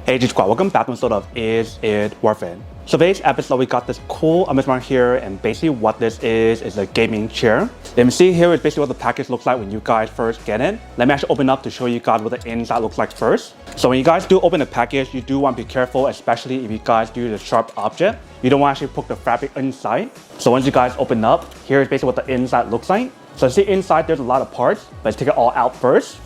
Hey G Squad, welcome back to an episode of Is It Worth It? So today's episode we got this cool amusement here, and basically what this is a gaming chair. You can see here is basically what the package looks like when you guys first get it. Let me actually open up to show you guys what the inside looks like first. So when you guys do open the package, you do want to be careful, especially if you guys do the sharp object. You don't want to actually poke the fabric inside. So once you guys open up, here is basically what the inside looks like. So see inside there's a lot of parts. Let's take it all out first.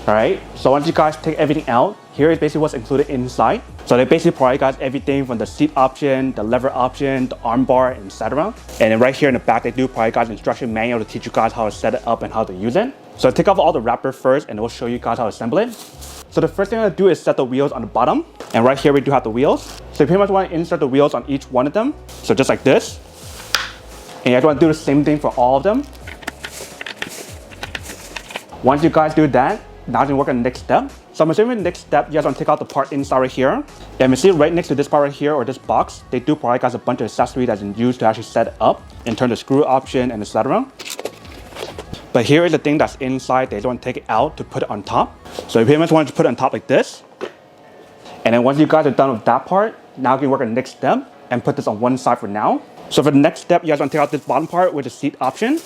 Alright, so once you guys take everything out, here is basically what's included inside. So they basically provide you guys everything from the seat option, the lever option, the arm bar, etc. And then right here in the back, they do provide you guys an instruction manual to teach you guys how to set it up and how to use it. So take off all the wrapper first and we'll show you guys how to assemble it. So the first thing I'm gonna do is set the wheels on the bottom. And right here we do have the wheels. So you pretty much want to insert the wheels on each one of them. So just like this. And you guys want to do the same thing for all of them. Once you guys do that, now you can work on the next step. So I'm assuming the next step, you guys want to take out the part inside right here. And you see right next to this part right here, or this box, they do provide guys a bunch of accessories that's used to actually set it up in terms of screw option and etc. But here is the thing that's inside. They don't want to take it out to put it on top. So you pretty much want to put it on top like this. And then once you guys are done with that part, now you can work on the next step and put this on one side for now. So for the next step, you guys want to take out this bottom part with the seat option.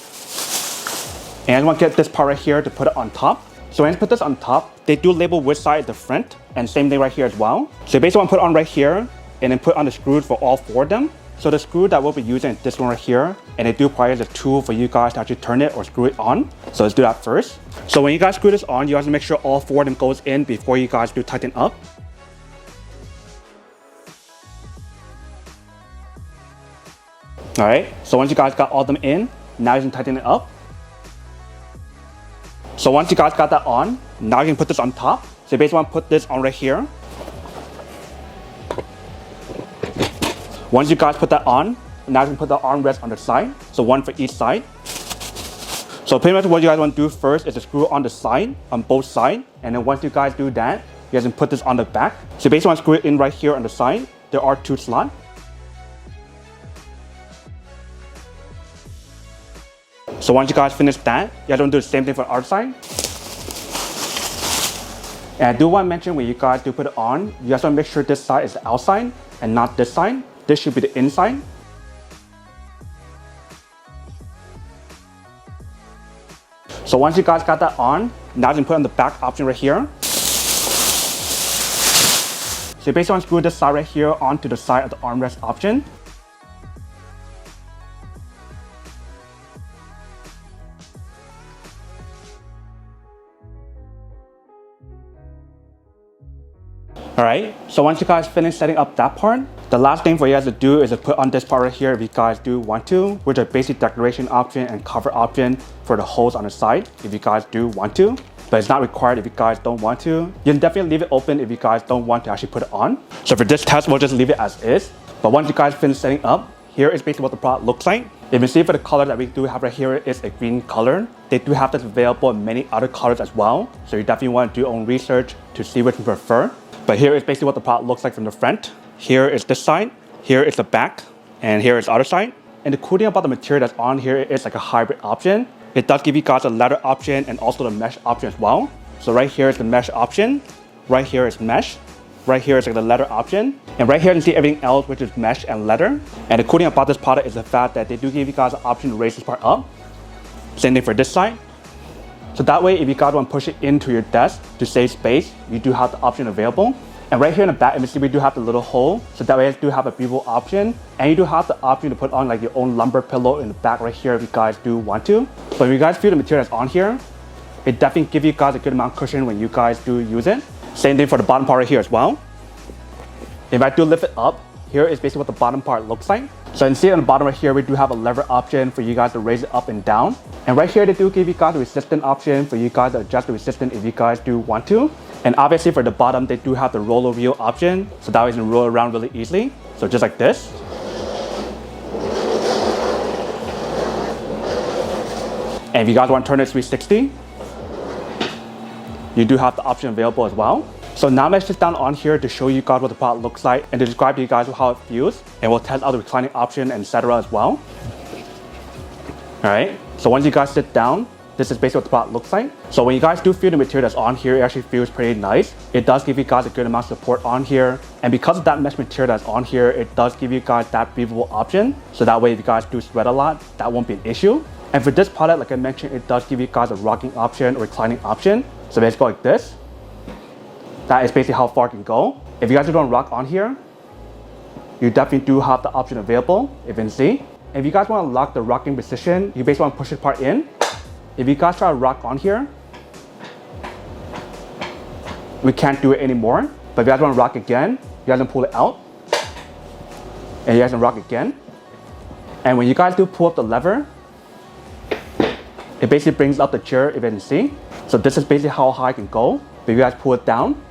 And you want to get this part right here to put it on top. So when you put this on top, they do label which side at the front, and same thing right here as well. So you basically want to put it on right here, and then put on the screws for all four of them. So the screw that we'll be using is this one right here, and they do provide a tool for you guys to actually turn it or screw it on. So let's do that first. So when you guys screw this on, you guys make sure all four of them goes in before you guys do tighten up. Alright, so once you guys got all of them in, now you can tighten it up. So once you guys got that on, now you can put this on top. So you basically want to put this on right here. Once you guys put that on, now you can put the armrest on the side. So one for each side. So pretty much what you guys want to do first is to screw on the side, on both sides. And then once you guys do that, you guys can put this on the back. So you basically want to screw it in right here on the side. There are two slots. So once you guys finish that, you guys want to do the same thing for the other side. And I do want to mention when you guys do put it on, you guys want to make sure this side is the outside and not this side. This should be the inside. So once you guys got that on, now you can put on the back option right here. So you basically want to screw this side right here onto the side of the armrest option. Alright, so once you guys finish setting up that part, the last thing for you guys to do is to put on this part right here if you guys do want to, which are basic decoration option and cover option for the holes on the side if you guys do want to. But it's not required if you guys don't want to. You can definitely leave it open if you guys don't want to actually put it on. So for this test, we'll just leave it as is. But once you guys finish setting up, here is basically what the product looks like. If you see for the color that we do have right here is a green color. They do have this available in many other colors as well. So you definitely want to do your own research to see which you prefer. But here is basically what the product looks like from the front. Here is this side, here is the back, and here is the other side. And the cool thing about the material that's on here is like a hybrid option. It does give you guys a leather option and also the mesh option as well. So right here is the mesh option, right here is mesh, right here is like the leather option, and right here you can see everything else which is mesh and leather. And the cool thing about this product is the fact that they do give you guys an option to raise this part up. Same thing for this side. So that way, if you guys want to push it into your desk to save space, you do have the option available. And right here in the back, you see we do have the little hole. So that way you do have a beautiful option. And you do have the option to put on like your own lumbar pillow in the back right here if you guys do want to. But if you guys feel the material that's on here, it definitely gives you guys a good amount of cushion when you guys do use it. Same thing for the bottom part right here as well. If I do lift it up, here is basically what the bottom part looks like. So you can see on the bottom right here, we do have a lever option for you guys to raise it up and down. And right here, they do give you guys a resistance option for you guys to adjust the resistance if you guys do want to. And obviously for the bottom, they do have the roller wheel option. So that way you can roll around really easily. So just like this. And if you guys want to turn it 360, you do have the option available as well. So now let's just down on here to show you guys what the product looks like and to describe to you guys how it feels. And we'll test out the reclining option and etc. as well. Alright, so once you guys sit down, this is basically what the product looks like. So when you guys do feel the material that's on here, it actually feels pretty nice. It does give you guys a good amount of support on here. And because of that mesh material that's on here, it does give you guys that breathable option. So that way if you guys do sweat a lot, that won't be an issue. And for this product, like I mentioned, it does give you guys a rocking option or reclining option. So basically like this. That is basically how far it can go. If you guys don't rock on here, you definitely do have the option available, if you can see. If you guys want to lock the rocking position, you basically want to push this part in. If you guys try to rock on here, we can't do it anymore. But if you guys want to rock again, you guys can pull it out. And you guys can rock again. And when you guys do pull up the lever, it basically brings up the chair, if you can see. So this is basically how high it can go. If you guys pull it down,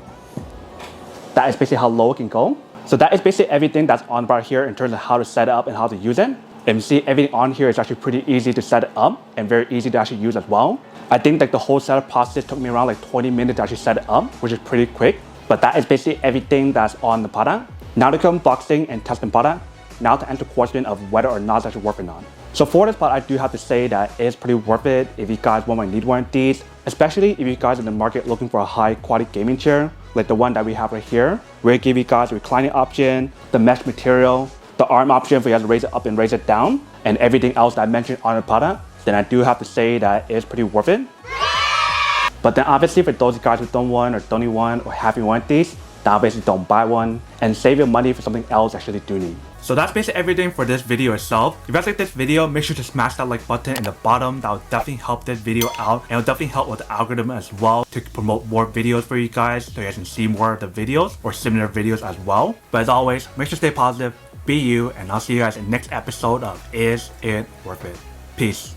that is basically how low it can go. So that is basically everything that's on bar here in terms of how to set it up and how to use it. And you see everything on here is actually pretty easy to set it up and very easy to actually use as well. I think like the whole setup process took me around like 20 minutes to actually set it up, which is pretty quick. But that is basically everything that's on the product. Now to come unboxing and testing product. Now to answer the question of whether or not it's actually working on. So for this product, I do have to say that it's pretty worth it if you guys want to need one of these, especially if you guys are in the market looking for a high quality gaming chair, like the one that we have right here, where it gives you guys a reclining option, the mesh material, the arm option for you guys to raise it up and raise it down, and everything else that I mentioned on the product, then I do have to say that it's pretty worth it. But then obviously for those guys who don't want or don't need one or haven't one of these, then obviously don't buy one and save your money for something else you actually do need. So that's basically everything for this video itself. If you guys like this video, make sure to smash that like button in the bottom. That will definitely help this video out, and it will definitely help with the algorithm as well to promote more videos for you guys so you guys can see more of the videos or similar videos as well. But as always, make sure to stay positive, be you, and I'll see you guys in the next episode of Is It Worth It? Peace.